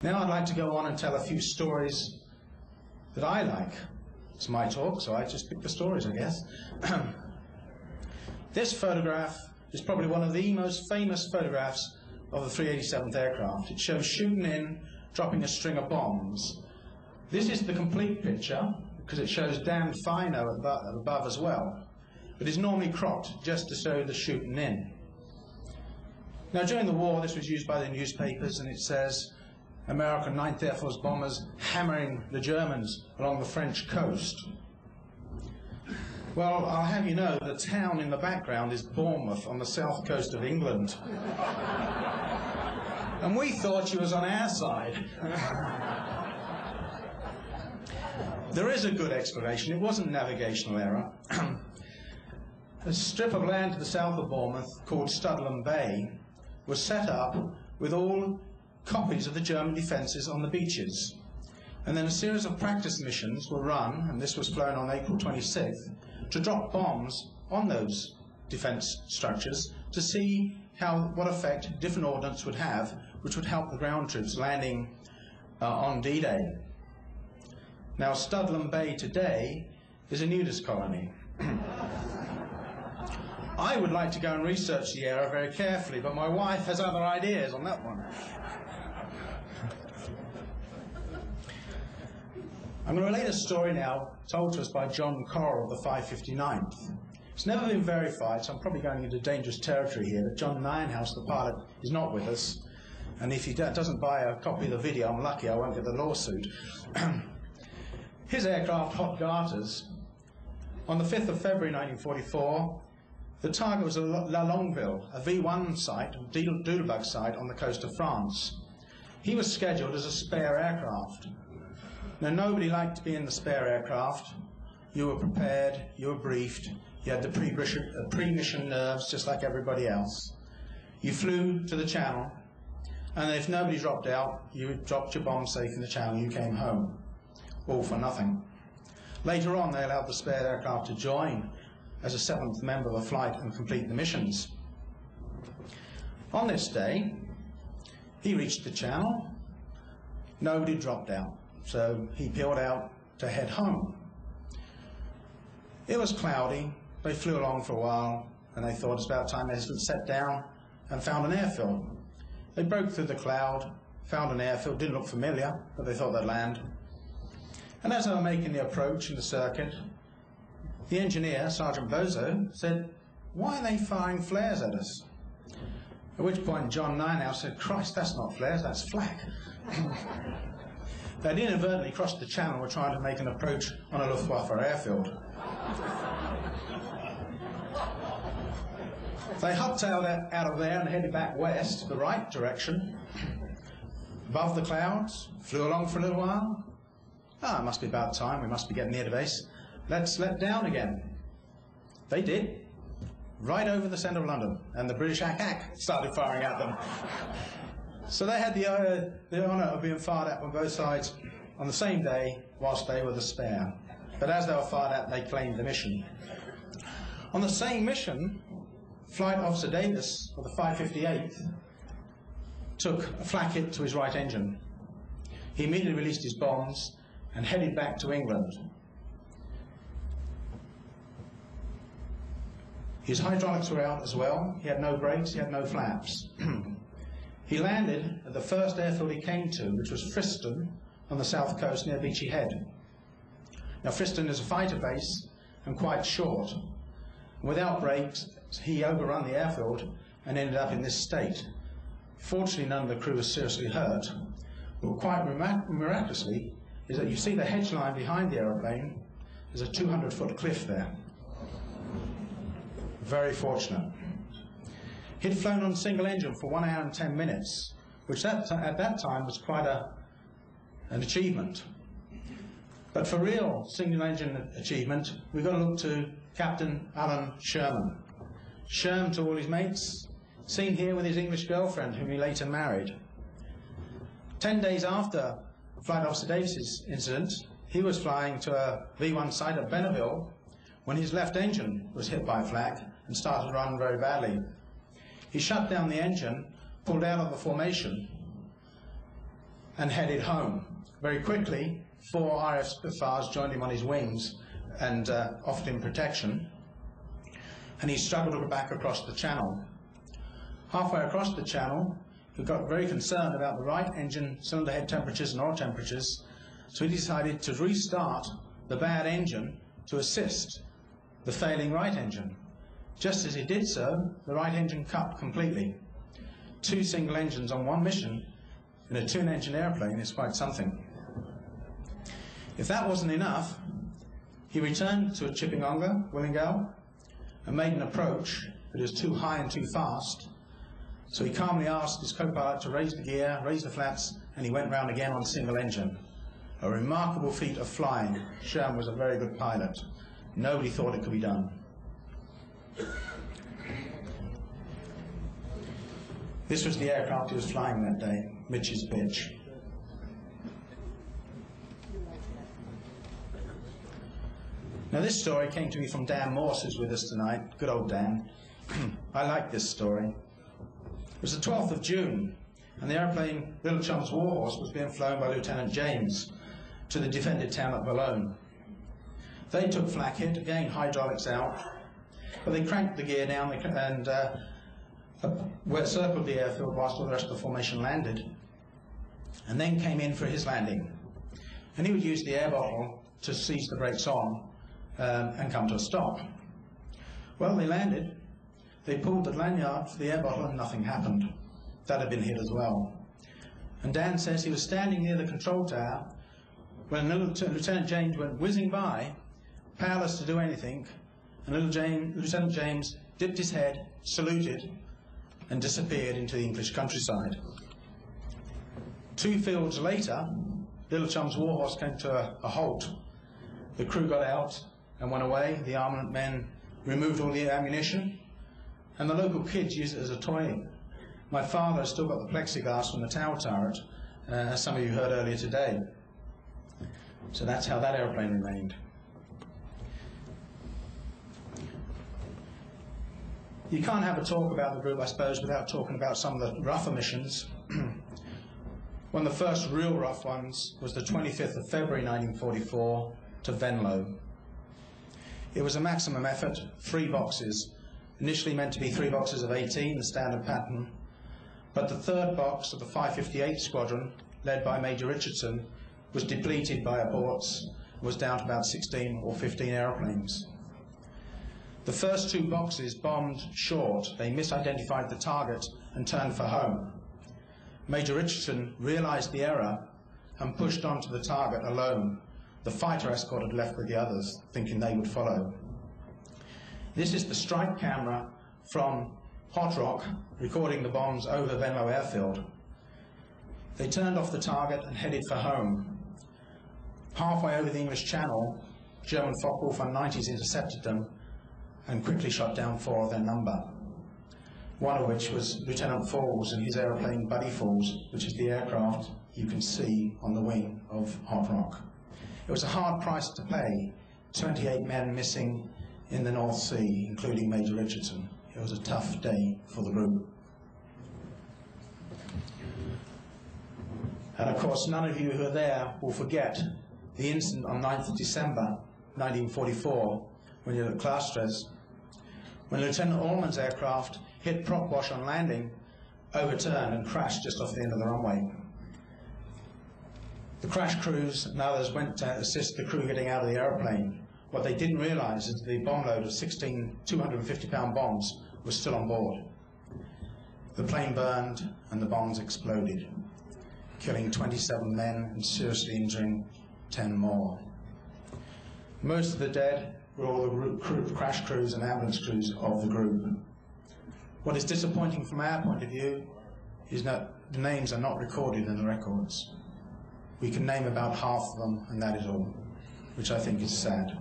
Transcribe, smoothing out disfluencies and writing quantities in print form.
Now I'd like to go on and tell a few stories that I like. It's my talk, so I just pick the stories, I guess. This photograph is probably one of the most famous photographs of the 387th aircraft. It shows shooting in, dropping a string of bombs. This is the complete picture, because it shows damned fino above as well. But it's normally cropped just to show the shooting in. Now during the war, this was used by the newspapers, and it says, American 9th Air Force bombers hammering the Germans along the French coast. Well, I'll have you know, the town in the background is Bournemouth on the south coast of England. And we thought she was on our side. There is a good explanation. It wasn't navigational error. A strip of land to the south of Bournemouth called Studland Bay was set up with all copies of the German defences on the beaches. And then a series of practice missions were run, and this was flown on April 26th, to drop bombs on those defence structures to see what effect different ordnance would have, which would help the ground troops landing on D-Day. Now, Studland Bay today is a nudist colony. I would like to go and research the area very carefully, but my wife has other ideas on that one. I'm going to relate a story now told to us by John Correll of the 559th. It's never been verified, so I'm probably going into dangerous territory here, but John Ninehouse, the pilot, is not with us. And if he doesn't buy a copy of the video, I'm lucky I won't get the lawsuit. His aircraft, Hot Garters, on the 5th of February 1944, the target was La Longueville, a V1 site, Doodlebug site on the coast of France. He was scheduled as a spare aircraft. Now, nobody liked to be in the spare aircraft. You were prepared, you were briefed, you had the pre-mission nerves just like everybody else. You flew to the channel, and if nobody dropped out, you dropped your bomb safe in the channel, you came home. All for nothing. Later on, they allowed the spare aircraft to join as a seventh member of the flight and complete the missions. On this day, he reached the channel. Nobody dropped out. So he peeled out to head home. It was cloudy. They flew along for a while, and they thought it's about time they sat down and found an airfield. They broke through the cloud, found an airfield, didn't look familiar, but they thought they'd land. And as they were making the approach in the circuit, the engineer, Sergeant Bozo, said, "Why are they firing flares at us?" At which point John Ninehouse said, "Christ, that's not flares, that's flak." They'd inadvertently crossed the channel and were trying to make an approach on a Luftwaffe airfield. They hot-tailed out of there and headed back west, the right direction, above the clouds, flew along for a little while. It must be about time, we must be getting near to base. Let's let down again. They did, right over the centre of London, and the British ACAC started firing at them. So they had the honour of being fired at on both sides on the same day whilst they were the spare. But as they were fired at, they claimed the mission. On the same mission, Flight Officer Davis of the 558th took a flak hit to his right engine. He immediately released his bombs and headed back to England. His hydraulics were out as well. He had no brakes, he had no flaps. He landed at the first airfield he came to, which was Friston on the south coast near Beachy Head. Now, Friston is a fighter base and quite short. Without brakes, he overran the airfield and ended up in this state. Fortunately, none of the crew was seriously hurt. But quite miraculously is that you see the hedge line behind the aeroplane. There's a 200-foot cliff there. Very fortunate. He'd flown on single engine for 1 hour and 10 minutes, which at that time was quite an achievement. But for real single engine achievement, we've got to look to Captain Alan Sherman. Sherm to all his mates, seen here with his English girlfriend, whom he later married. 10 days after Flight Officer Davis's incident, he was flying to a V1 site at Benneville when his left engine was hit by flak and started to run very badly. He shut down the engine, pulled out of the formation, and headed home. Very quickly, 4 RAF Spitfires joined him on his wings and offered him protection, and he struggled back across the channel. Halfway across the channel, he got very concerned about the right engine cylinder head temperatures and oil temperatures, so he decided to restart the bad engine to assist the failing right engine. Just as he did so, the right engine cut completely. 2 single engines on one mission in a twin-engine airplane is quite something. If that wasn't enough, he returned to Chipping-Ongar, Willingale, and made an approach, but it was too high and too fast. So he calmly asked his co-pilot to raise the gear, raise the flaps, and he went round again on single engine. A remarkable feat of flying. Sherman was a very good pilot. Nobody thought it could be done. This was the aircraft he was flying that day, Mitch's Bitch. Now this story came to me from Dan Morse, who's with us tonight. Good old Dan. I like this story. It was the 12th of June, and the airplane Little Chum's Warhorse was being flown by Lieutenant James to the defended town of Boulogne. They took flak hit, again hydraulics out, but they cranked the gear down and circled the airfield whilst all the rest of the formation landed, and then came in for his landing. And he would use the air bottle to seize the brakes on and come to a stop. Well, they landed, they pulled the lanyard for the air bottle and nothing happened. That had been hit as well. And Dan says he was standing near the control tower when Lieutenant James went whizzing by, powerless to do anything, and Lieutenant James dipped his head, saluted, and disappeared into the English countryside. 2 fields later, Little Chum's Warhorse came to a halt. The crew got out and went away. The armament men removed all the ammunition, and the local kids used it as a toy. My father has still got the plexiglass from the tower turret, as some of you heard earlier today. So that's how that airplane remained. You can't have a talk about the group, I suppose, without talking about some of the rougher missions. One of the first real rough ones was the 25th of February 1944 to Venlo. It was a maximum effort, 3 boxes. Initially meant to be 3 boxes of 18, the standard pattern, but the 3rd box of the 558 Squadron, led by Major Richardson, was depleted by aborts and was down to about 16 or 15 aeroplanes. The first 2 boxes bombed short. They misidentified the target and turned for home. Major Richardson realized the error and pushed on to the target alone. The fighter escort had left with the others, thinking they would follow. This is the strike camera from Hot Rock, recording the bombs over Venlo Airfield. They turned off the target and headed for home. Halfway over the English Channel, German Focke-Wulf 190s intercepted them and quickly shot down 4 of their number, one of which was Lieutenant Falls and his aeroplane Buddy Falls, which is the aircraft you can see on the wing of Hot Rock. It was a hard price to pay, 28 men missing in the North Sea, including Major Richardson. It was a tough day for the group. And of course, none of you who are there will forget the incident on 9th of December 1944, when you're at Clastres, when Lieutenant Allman's aircraft hit prop wash on landing, overturned and crashed just off the end of the runway. The crash crews and others went to assist the crew getting out of the airplane. What they didn't realize is the bomb load of 16 250-pound bombs was still on board. The plane burned and the bombs exploded, killing 27 men and seriously injuring 10 more. Most of the dead were all the crash crews and ambulance crews of the group. What is disappointing from our point of view is that the names are not recorded in the records. We can name about half of them, and that is all, which I think is sad.